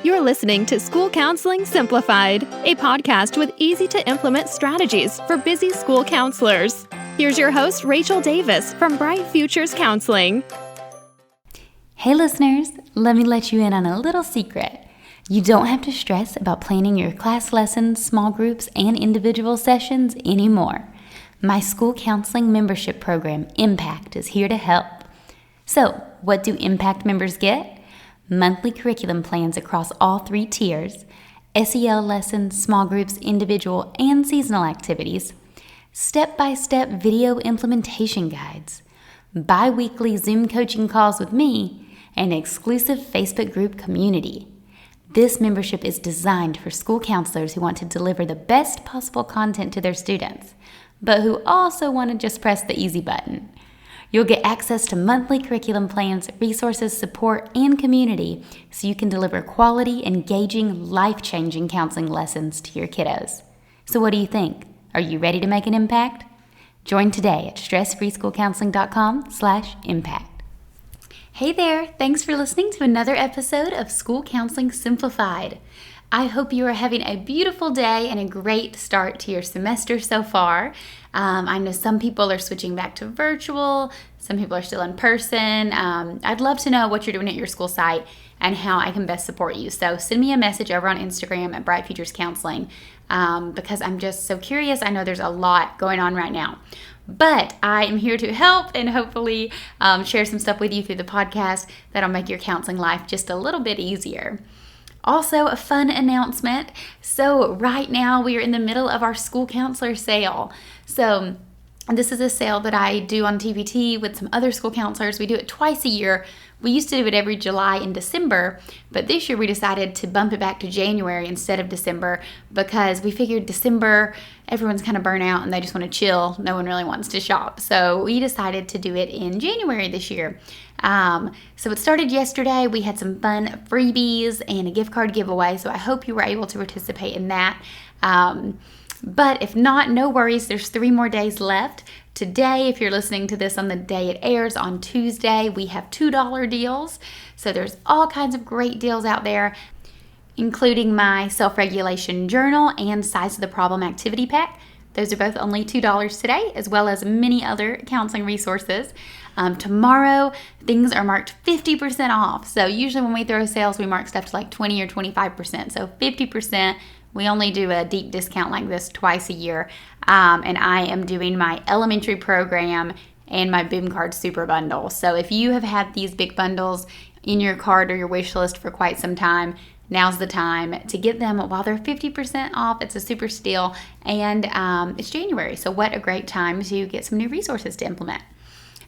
You're listening to School Counseling Simplified, a podcast with easy-to-implement strategies for busy school counselors. Here's your host, Rachel Davis from Bright Futures Counseling. Hey listeners, let me let you in on a little secret. You don't have to stress about planning your class lessons, small groups, and individual sessions anymore. My school counseling membership program, Impact, is here to help. So, what do Impact members get? Monthly curriculum plans across all 3 tiers, SEL lessons, small groups, individual, and seasonal activities, step-by-step video implementation guides, bi-weekly Zoom coaching calls with me, and an exclusive Facebook group community. This membership is designed for school counselors who want to deliver the best possible content to their students, but who also want to just press the easy button. You'll get access to monthly curriculum plans, resources, support, and community so you can deliver quality, engaging, life-changing counseling lessons to your kiddos. So what do you think? Are you ready to make an impact? Join today at stressfreeschoolcounseling.com/impact. Hey there, thanks for listening to another episode of School Counseling Simplified. I hope you are having a beautiful day and a great start to your semester so far. I know some people are switching back to virtual, some people are still in person. I'd love to know what you're doing at your school site and how I can best support you. So send me a message over on Instagram at Bright Futures Counseling because I'm just so curious. I know there's a lot going on right now. But I am here to help and hopefully share some stuff with you through the podcast that'll make your counseling life just a little bit easier. Also, a fun announcement. So right now we are in the middle of our school counselor sale. So this is a sale that I do on TPT with some other school counselors. We do it twice a year. We used to do it every July and December, but this year we decided to bump it back to January instead of December because we figured December, everyone's kind of burnt out and they just want to chill. No one really wants to shop. So we decided to do it in January this year. So it started yesterday. We had some fun freebies and a gift card giveaway. So I hope you were able to participate in that. But if not, no worries. There's 3 more days left. Today, if you're listening to this on the day it airs, on Tuesday, we have $2 deals. So there's all kinds of great deals out there, including my self-regulation journal and size of the problem activity pack. Those are both only $2 today, as well as many other counseling resources. Tomorrow, things are marked 50% off. So usually when we throw sales, we mark stuff to like 20 or 25%. So 50%. We only do a deep discount like this twice a year. And I am doing my elementary program and my Boom Card Super Bundle. So if you have had these big bundles in your cart or your wish list for quite some time, now's the time to get them while they're 50% off. It's a super steal. And it's January. So what a great time to get some new resources to implement.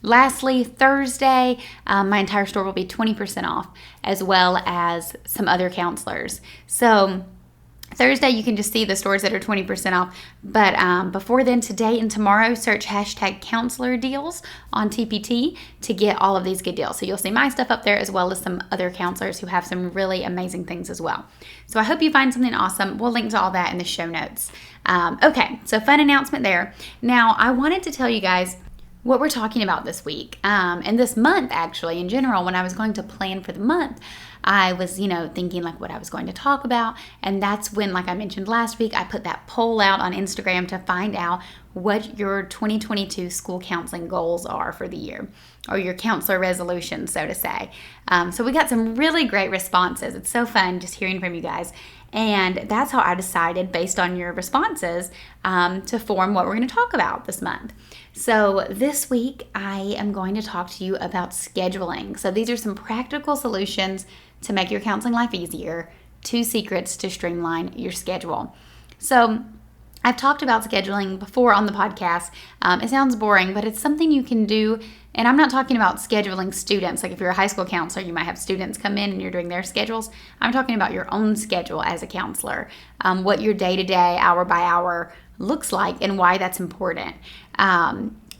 Lastly, Thursday, my entire store will be 20% off, as well as some other counselors. So Thursday, you can just see the stores that are 20% off. But before then, today and tomorrow, search #counselor deals on TPT to get all of these good deals. So you'll see my stuff up there as well as some other counselors who have some really amazing things as well. So I hope you find something awesome. We'll link to all that in the show notes. Okay, so fun announcement there. Now, I wanted to tell you guys what we're talking about this week and this month, actually, in general. When I was going to plan for the month, I was, thinking like what I was going to talk about. And that's when, like I mentioned last week, I put that poll out on Instagram to find out what your 2022 school counseling goals are for the year, or your counselor resolution, so to say. So we got some really great responses. It's so fun just hearing from you guys. And that's how I decided, based on your responses, to form what we're going to talk about this month. So this week, I am going to talk to you about scheduling. So these are some practical solutions to make your counseling life easier, 2 secrets to streamline your schedule. So I've talked about scheduling before on the podcast. It sounds boring, but it's something you can do. And I'm not talking about scheduling students. Like if you're a high school counselor, you might have students come in and you're doing their schedules. I'm talking about your own schedule as a counselor, what your day-to-day, hour by hour looks like and why that's important.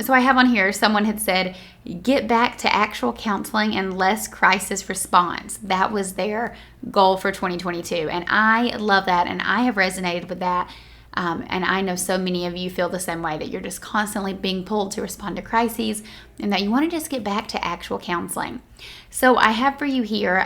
So I have on here, someone had said, get back to actual counseling and less crisis response. That was their goal for 2022. And I love that. And I have resonated with that. And I know so many of you feel the same way, that you're just constantly being pulled to respond to crises and that you want to just get back to actual counseling. So I have for you here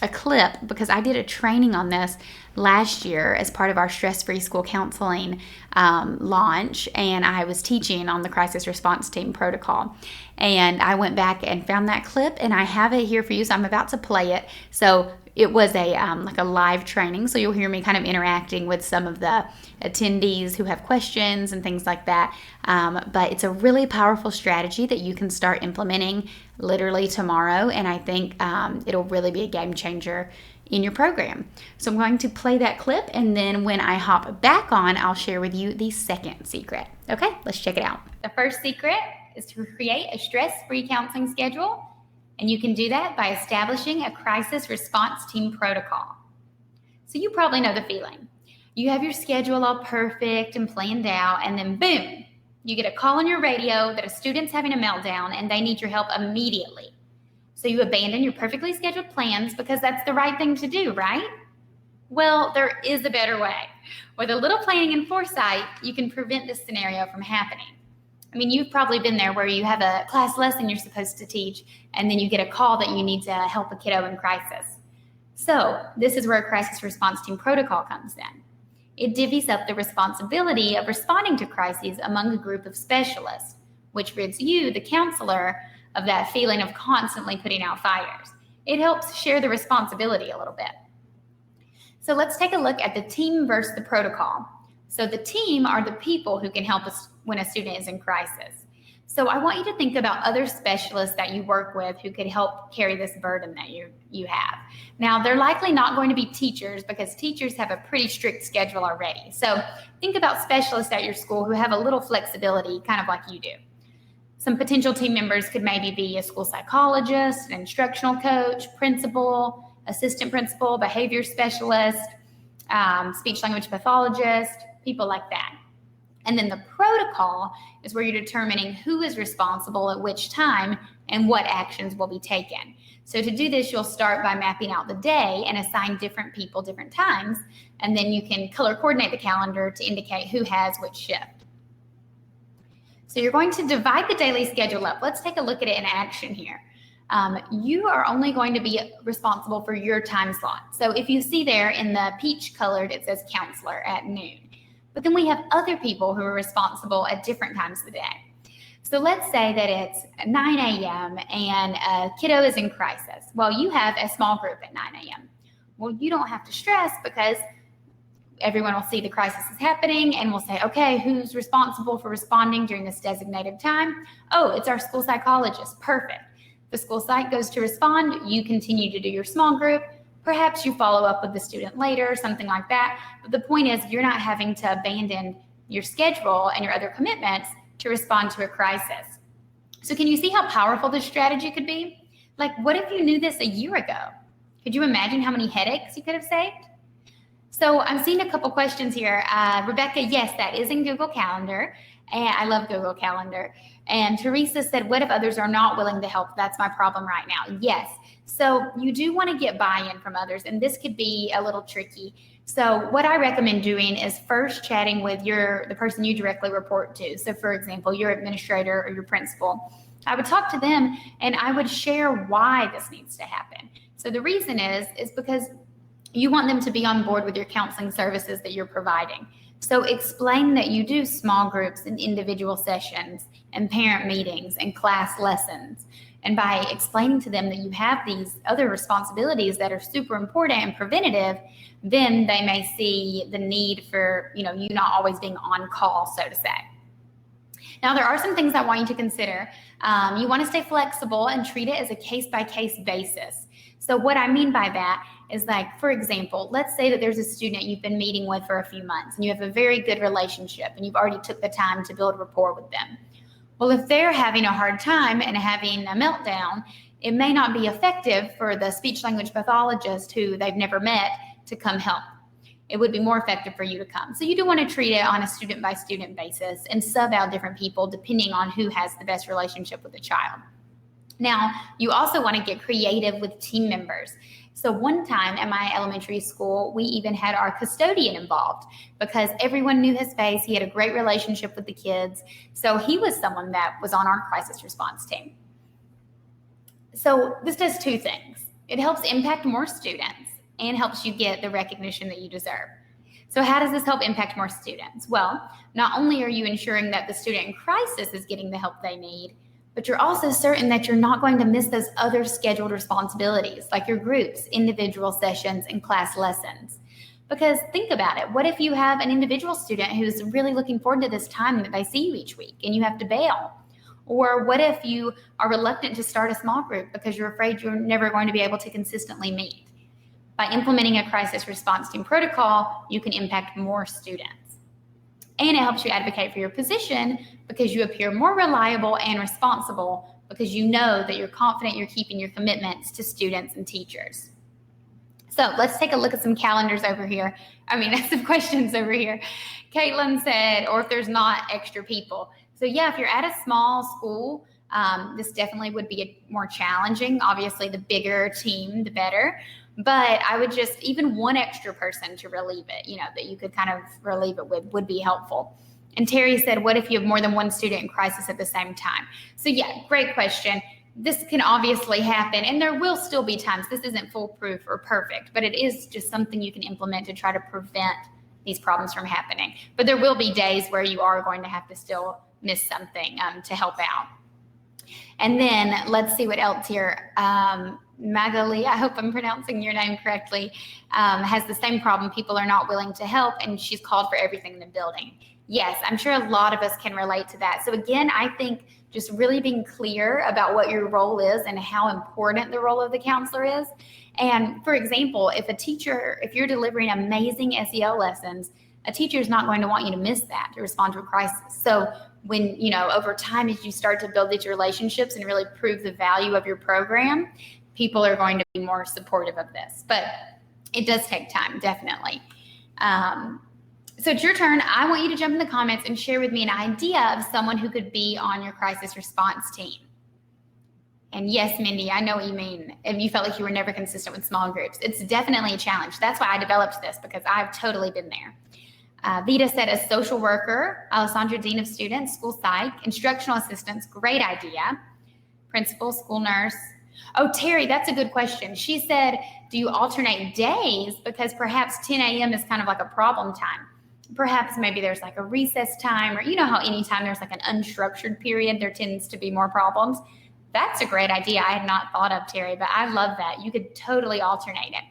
a clip because I did a training on this last year as part of our stress-free school counseling launch, and I was teaching on the crisis response team protocol. And I went back and found that clip, and I have it here for you, so I'm about to play it. So it was a like a live training, so you'll hear me kind of interacting with some of the attendees who have questions and things like that. But it's a really powerful strategy that you can start implementing literally tomorrow, and I think it'll really be a game changer in your program. So I'm going to play that clip, and then when I hop back on, I'll share with you the second secret. Okay, let's check it out. The first secret is to create a stress-free counseling schedule. And you can do that by establishing a crisis response team protocol. So you probably know the feeling. You have your schedule all perfect and planned out, and then boom, you get a call on your radio that a student's having a meltdown and they need your help immediately. So you abandon your perfectly scheduled plans because that's the right thing to do, right? Well, there is a better way. With a little planning and foresight, you can prevent this scenario from happening. I mean, you've probably been there where you have a class lesson you're supposed to teach, and then you get a call that you need to help a kiddo in crisis. So this is where a crisis response team protocol comes in. It divvies up the responsibility of responding to crises among a group of specialists, which rids you, the counselor, of that feeling of constantly putting out fires. It helps share the responsibility a little bit. So let's take a look at the team versus the protocol. So the team are the people who can help us when a student is in crisis. So I want you to think about other specialists that you work with who could help carry this burden that you have. Now, they're likely not going to be teachers because teachers have a pretty strict schedule already. So think about specialists at your school who have a little flexibility, kind of like you do. Some potential team members could maybe be a school psychologist, an instructional coach, principal, assistant principal, behavior specialist, speech language pathologist, people like that. And then the protocol is where you're determining who is responsible at which time and what actions will be taken. So to do this, you'll start by mapping out the day and assign different people different times. And then you can color coordinate the calendar to indicate who has which shift. So you're going to divide the daily schedule up. Let's take a look at it in action here. You are only going to be responsible for your time slot. So if you see there in the peach colored, it says counselor at noon. But then we have other people who are responsible at different times of the day. So let's say that it's 9 a.m. and a kiddo is in crisis. Well, you have a small group at 9 a.m. Well, you don't have to stress because everyone will see the crisis is happening and will say, okay, who's responsible for responding during this designated time? Oh, it's our school psychologist. Perfect. The school psych goes to respond. You continue to do your small group. Perhaps you follow up with the student later, something like that. But the point is you're not having to abandon your schedule and your other commitments to respond to a crisis. So can you see how powerful this strategy could be? Like, what if you knew this a year ago? Could you imagine how many headaches you could have saved? So I'm seeing a couple questions here. Rebecca, yes, that is in Google Calendar. And I love Google Calendar. And Teresa said, what if others are not willing to help? That's my problem right now. Yes. So you do want to get buy-in from others, and this could be a little tricky. So what I recommend doing is first chatting with the person you directly report to. So for example, your administrator or your principal. I would talk to them and I would share why this needs to happen. So the reason is because you want them to be on board with your counseling services that you're providing. So explain that you do small groups and individual sessions and parent meetings and class lessons. And by explaining to them that you have these other responsibilities that are super important and preventative, then they may see the need for, you not always being on call, so to say. Now, there are some things I want you to consider. You want to stay flexible and treat it as a case-by-case basis. So what I mean by that is, like, for example, let's say that there's a student you've been meeting with for a few months and you have a very good relationship and you've already took the time to build rapport with them. Well, if they're having a hard time and having a meltdown, it may not be effective for the speech language pathologist who they've never met to come help. It would be more effective for you to come. So you do want to treat it on a student by student basis and sub out different people depending on who has the best relationship with the child. Now, you also want to get creative with team members. So one time at my elementary school, we even had our custodian involved because everyone knew his face. He had a great relationship with the kids. So he was someone that was on our crisis response team. So this does two things. It helps impact more students and helps you get the recognition that you deserve. So how does this help impact more students? Well, not only are you ensuring that the student in crisis is getting the help they need, but you're also certain that you're not going to miss those other scheduled responsibilities, like your groups, individual sessions, and class lessons. Because think about it. What if you have an individual student who's really looking forward to this time that they see you each week and you have to bail? Or what if you are reluctant to start a small group because you're afraid you're never going to be able to consistently meet? By implementing a crisis response team protocol, you can impact more students. And it helps you advocate for your position because you appear more reliable and responsible because you know that you're confident you're keeping your commitments to students and teachers. So let's take a look at some calendars over here. Some questions over here. Caitlin said, or if there's not extra people. So yeah, if you're at a small school, this definitely would be more challenging. Obviously, the bigger team, the better. But I would just, even one extra person to relieve it, that you could kind of relieve it with would be helpful. And Terry said, what if you have more than one student in crisis at the same time? So yeah, great question. This can obviously happen, and there will still be times. This isn't foolproof or perfect, but it is just something you can implement to try to prevent these problems from happening. But there will be days where you are going to have to still miss something to help out. And then let's see what else here. Magali, I hope I'm pronouncing your name correctly, has the same problem. People are not willing to help, and she's called for everything in the building. Yes, I'm sure a lot of us can relate to that. So again, I think just really being clear about what your role is and how important the role of the counselor is. And for example, if you're delivering amazing SEL lessons, a teacher is not going to want you to miss that to respond to a crisis. So when, over time, as you start to build these relationships and really prove the value of your program, people are going to be more supportive of this. But it does take time, definitely. So it's your turn. I want you to jump in the comments and share with me an idea of someone who could be on your crisis response team. And yes, Mindy, I know what you mean. If you felt like you were never consistent with small groups, it's definitely a challenge. That's why I developed this, because I've totally been there. Vita said a social worker, Alessandra, Dean of Students, school psych, instructional assistants, great idea. Principal, school nurse. Oh, Terry, that's a good question. She said, do you alternate days? Because perhaps 10 a.m. is kind of like a problem time. Perhaps maybe there's like a recess time, or how anytime there's like an unstructured period, there tends to be more problems. That's a great idea. I had not thought of, Terry, but I love that. You could totally alternate it.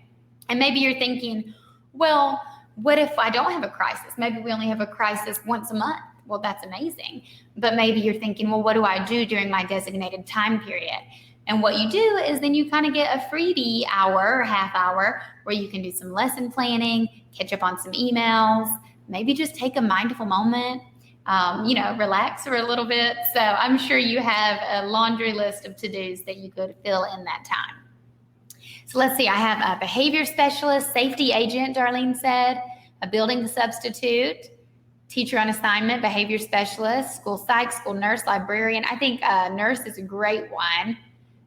And maybe you're thinking, well, what if I don't have a crisis? Maybe we only have a crisis once a month. Well, that's amazing. But maybe you're thinking, well, what do I do during my designated time period? And what you do is then you kind of get a freebie hour or half hour where you can do some lesson planning, catch up on some emails, maybe just take a mindful moment, relax for a little bit. So I'm sure you have a laundry list of to-dos that you could fill in that time. So let's see, I have a behavior specialist, safety agent, Darlene said, a building substitute, teacher on assignment, behavior specialist, school psych, school nurse, librarian. I think nurse is a great one.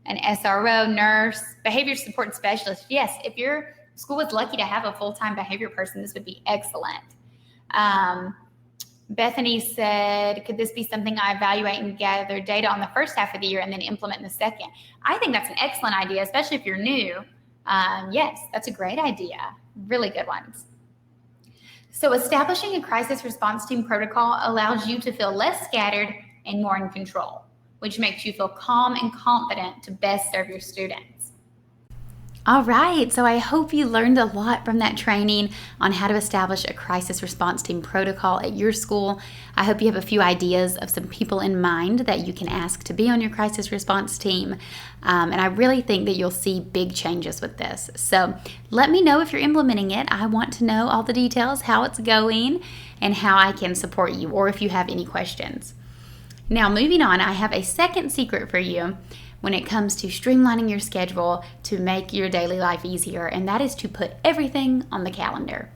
An SRO, nurse, behavior support specialist. Yes, if your school was lucky to have a full-time behavior person, this would be excellent. Bethany said, could this be something I evaluate and gather data on the first half of the year and then implement in the second? I think that's an excellent idea, especially if you're new. Yes, that's a great idea. Really good ones. So establishing a crisis response team protocol allows you to feel less scattered and more in control, which makes you feel calm and confident to best serve your students. All right, so I hope you learned a lot from that training on how to establish a crisis response team protocol at your school. I hope you have a few ideas of some people in mind that you can ask to be on your crisis response team. And I really think that you'll see big changes with this. So let me know if you're implementing it. I want to know all the details, how it's going, and how I can support you, or if you have any questions. Now, moving on, I have a second secret for you when it comes to streamlining your schedule to make your daily life easier, and that is to put everything on the calendar.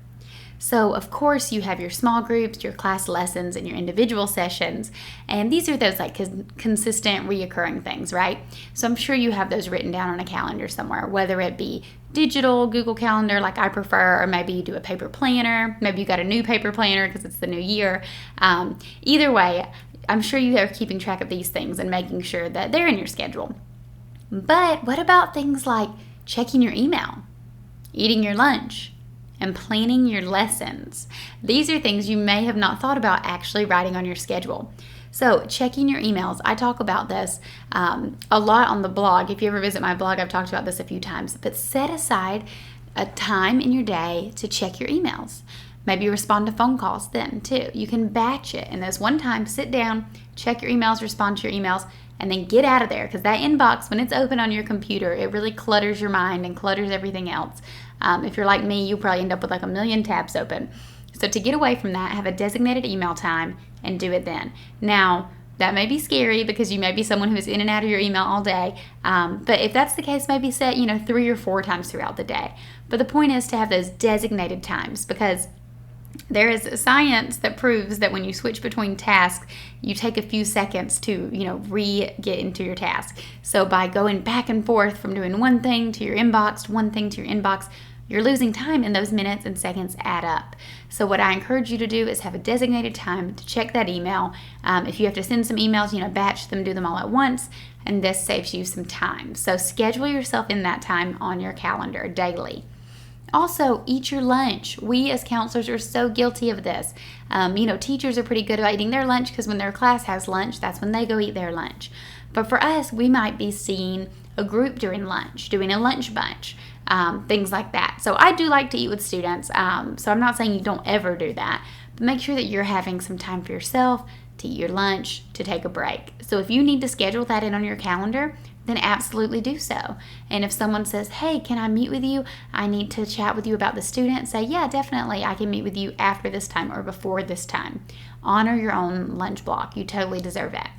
So, of course, you have your small groups, your class lessons, and your individual sessions, and these are those like consistent, reoccurring things, right? So I'm sure you have those written down on a calendar somewhere, whether it be digital, Google Calendar like I prefer, or maybe you do a paper planner, maybe you got a new paper planner because it's the new year. Either way, I'm sure you are keeping track of these things and making sure that they're in your schedule. But what about things like checking your email, eating your lunch, and planning your lessons. These are things you may have not thought about actually writing on your schedule. So checking your emails, I talk about this a lot on the blog. If you ever visit my blog, I've talked about this a few times. But set aside a time in your day to check your emails. Maybe respond to phone calls then too. You can batch it. And there's one time, sit down, check your emails, respond to your emails, and then get out of there. Because that inbox, when it's open on your computer, it really clutters your mind and clutters everything else. If you're like me, you'll probably end up with like a million tabs open. So to get away from that, have a designated email time and do it then. Now, that may be scary because you may be someone who is in and out of your email all day. But if that's the case, maybe set, 3 or 4 times throughout the day. But the point is to have those designated times, because there is science that proves that when you switch between tasks, you take a few seconds to, get into your task. So by going back and forth from doing one thing to your inbox, to one thing to your inbox, you're losing time, and those minutes and seconds add up. So what I encourage you to do is have a designated time to check that email. If you have to send some emails, batch them, do them all at once, and this saves you some time. So schedule yourself in that time on your calendar daily. Also, eat your lunch. We as counselors are so guilty of this. Teachers are pretty good about eating their lunch because when their class has lunch, that's when they go eat their lunch. But for us, we might be seeing a group during lunch, doing a lunch bunch, things like that. So I do like to eat with students. So I'm not saying you don't ever do that, but make sure that you're having some time for yourself to eat your lunch, to take a break. So if you need to schedule that in on your calendar, then absolutely do so. And if someone says, hey, can I meet with you? I need to chat with you about the student. Say, yeah, definitely. I can meet with you after this time or before this time. Honor your own lunch block. You totally deserve that.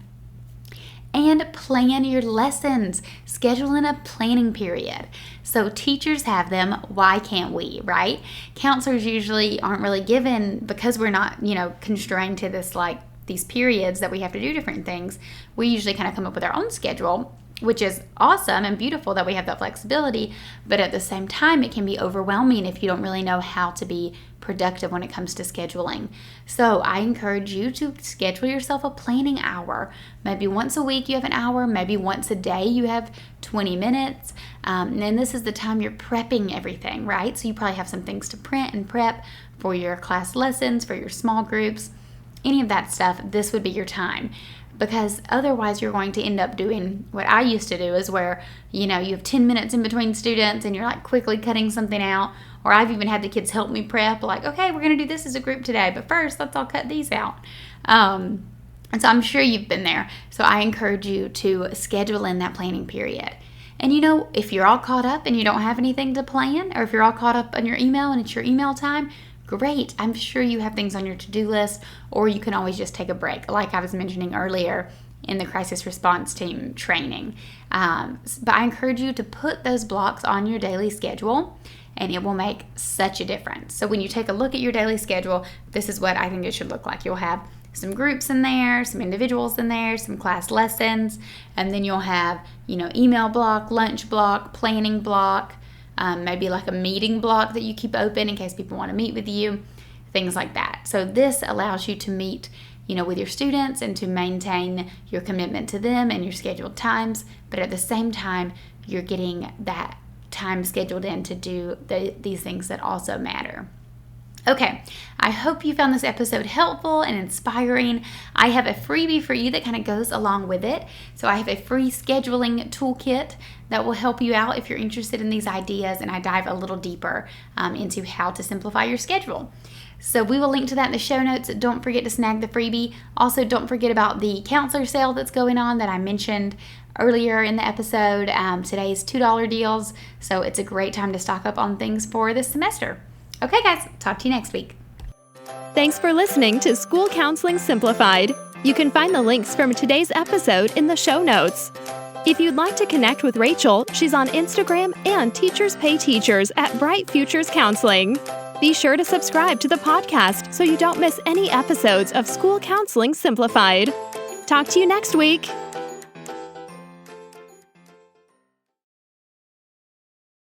And plan your lessons. Schedule in a planning period. So teachers have them. Why can't we, right? Counselors usually aren't really given, because we're not, constrained to this, like these periods that we have to do different things. We usually kind of come up with our own schedule, which is awesome and beautiful that we have that flexibility. But at the same time, it can be overwhelming if you don't really know how to be productive when it comes to scheduling. So I encourage you to schedule yourself a planning hour. Maybe once a week you have an hour, maybe once a day you have 20 minutes. And this is the time you're prepping everything, right? So you probably have some things to print and prep for your class lessons, for your small groups, any of that stuff. This would be your time. Because otherwise you're going to end up doing what I used to do, is where, you have 10 minutes in between students and you're like quickly cutting something out. Or I've even had the kids help me prep, like, okay, we're going to do this as a group today, but first let's all cut these out. And so I'm sure you've been there. So I encourage you to schedule in that planning period. And if you're all caught up and you don't have anything to plan, or if you're all caught up on your email and it's your email time, great. I'm sure you have things on your to-do list, or you can always just take a break, like I was mentioning earlier in the crisis response team training. But I encourage you to put those blocks on your daily schedule, and it will make such a difference. So when you take a look at your daily schedule, this is what I think it should look like. You'll have some groups in there, some individuals in there, some class lessons, and then you'll have, email block, lunch block, planning block, maybe like a meeting block that you keep open in case people want to meet with you, things like that. So this allows you to meet, with your students and to maintain your commitment to them and your scheduled times, but at the same time, you're getting that time scheduled in to do these things that also matter. Okay, I hope you found this episode helpful and inspiring. I have a freebie for you that kind of goes along with it. So I have a free scheduling toolkit that will help you out if you're interested in these ideas, and I dive a little deeper into how to simplify your schedule. So we will link to that in the show notes. Don't forget to snag the freebie. Also, don't forget about the counselor sale that's going on that I mentioned earlier in the episode. Today's $2 deals, so it's a great time to stock up on things for this semester. Okay, guys, talk to you next week. Thanks for listening to School Counseling Simplified. You can find the links from today's episode in the show notes. If you'd like to connect with Rachel, she's on Instagram and Teachers Pay Teachers at Bright Futures Counseling. Be sure to subscribe to the podcast so you don't miss any episodes of School Counseling Simplified. Talk to you next week.